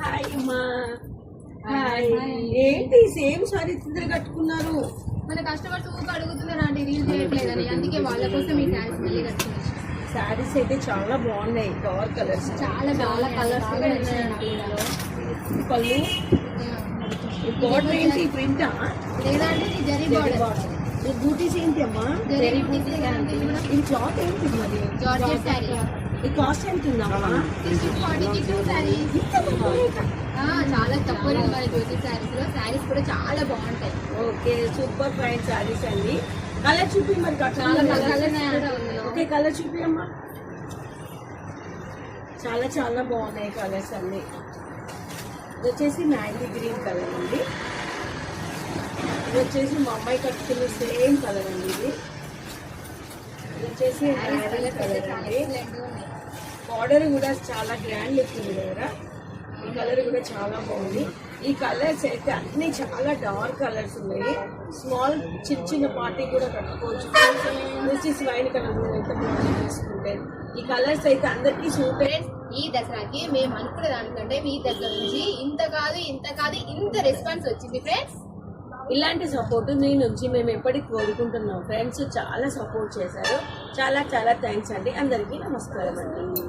Hi అమ్మా. Hi. ఏంటి same sorry ఇద్దరు కట్టుకున్నారు? మన కస్టమర్స్ ఊరికి అడుగుతున్నారు అండి రీల్ చేయట్లేదని, అందుకే వాళ్ళ కోసం ఈ శారీస్ మళ్ళీ కట్టుకున్నాం. శారీస్ అయితే చాలా బాగున్నాయి, డార్క్ కలర్స్, చాలా కలర్స్ కూడా ఉన్నాయండి ఇందులో. పళ్ళు బార్డర్ ఏంటి ప్రింటా లేదా అంటే ఇది జరీ బార్డర్. ఈ బూటీస్ ఏంటి అమ్మా? జరీ బూటీస్ అండి. ఇది క్లాత్ ఏంటి మరి? జార్జెట్ శారీ. ఈ కాస్ట్ ఎంత ఉందమ్మా? 42 శారీస్. చాలా తక్కువ రేట్ మన జ్యోతి శారీస్ లో. శారీస్ కూడా చాలా బాగుంటాయి. ఓకే, సూపర్ ఫైన్ శారీస్ అండి. కలర్ చూపి మరి. చాలా కలర్. ఓకే, కలర్ చూపి అమ్మా. చాలా చాలా బాగున్నాయి కలర్స్ అన్ని. ఇది వచ్చేసి మ్యాంగీ గ్రీన్ కలర్ అండి. ఇది వచ్చేసి మా అమ్మాయి కట్టుకున్న సేమ్ కలర్ అండి. ఇది వచ్చేసి కలర్ అండి. బార్డర్ కూడా చాలా గ్రాండ్ లుక్ ఉంది కదా. ఈ కలర్ కూడా చాలా బాగుంది. ఈ కలర్స్ అయితే అన్ని చాలా డార్క్ కలర్స్ ఉన్నాయి. స్మాల్ చిన్న పార్టీ కూడా కట్టుకోవచ్చు. వచ్చేసి వైన్ కలర్ అయితే బాగుంది తీసుకుంటే. ఈ కలర్స్ అయితే అందరికీ సూట్. ఈ దసరాకి మేము అనుకునే దానికంటే మీ దగ్గర నుంచి ఇంత కాదు ఇంత రెస్పాన్స్ వచ్చింది ఫ్రెండ్స్. ఇలాంటి సపోర్ట్ మీ నుంచి మేము ఎప్పటికి కోరుకుంటున్నాం ఫ్రెండ్స్. చాలా సపోర్ట్ చేశారు. చాలా చాలా థ్యాంక్స్ అండి. అందరికీ నమస్కారం అండి.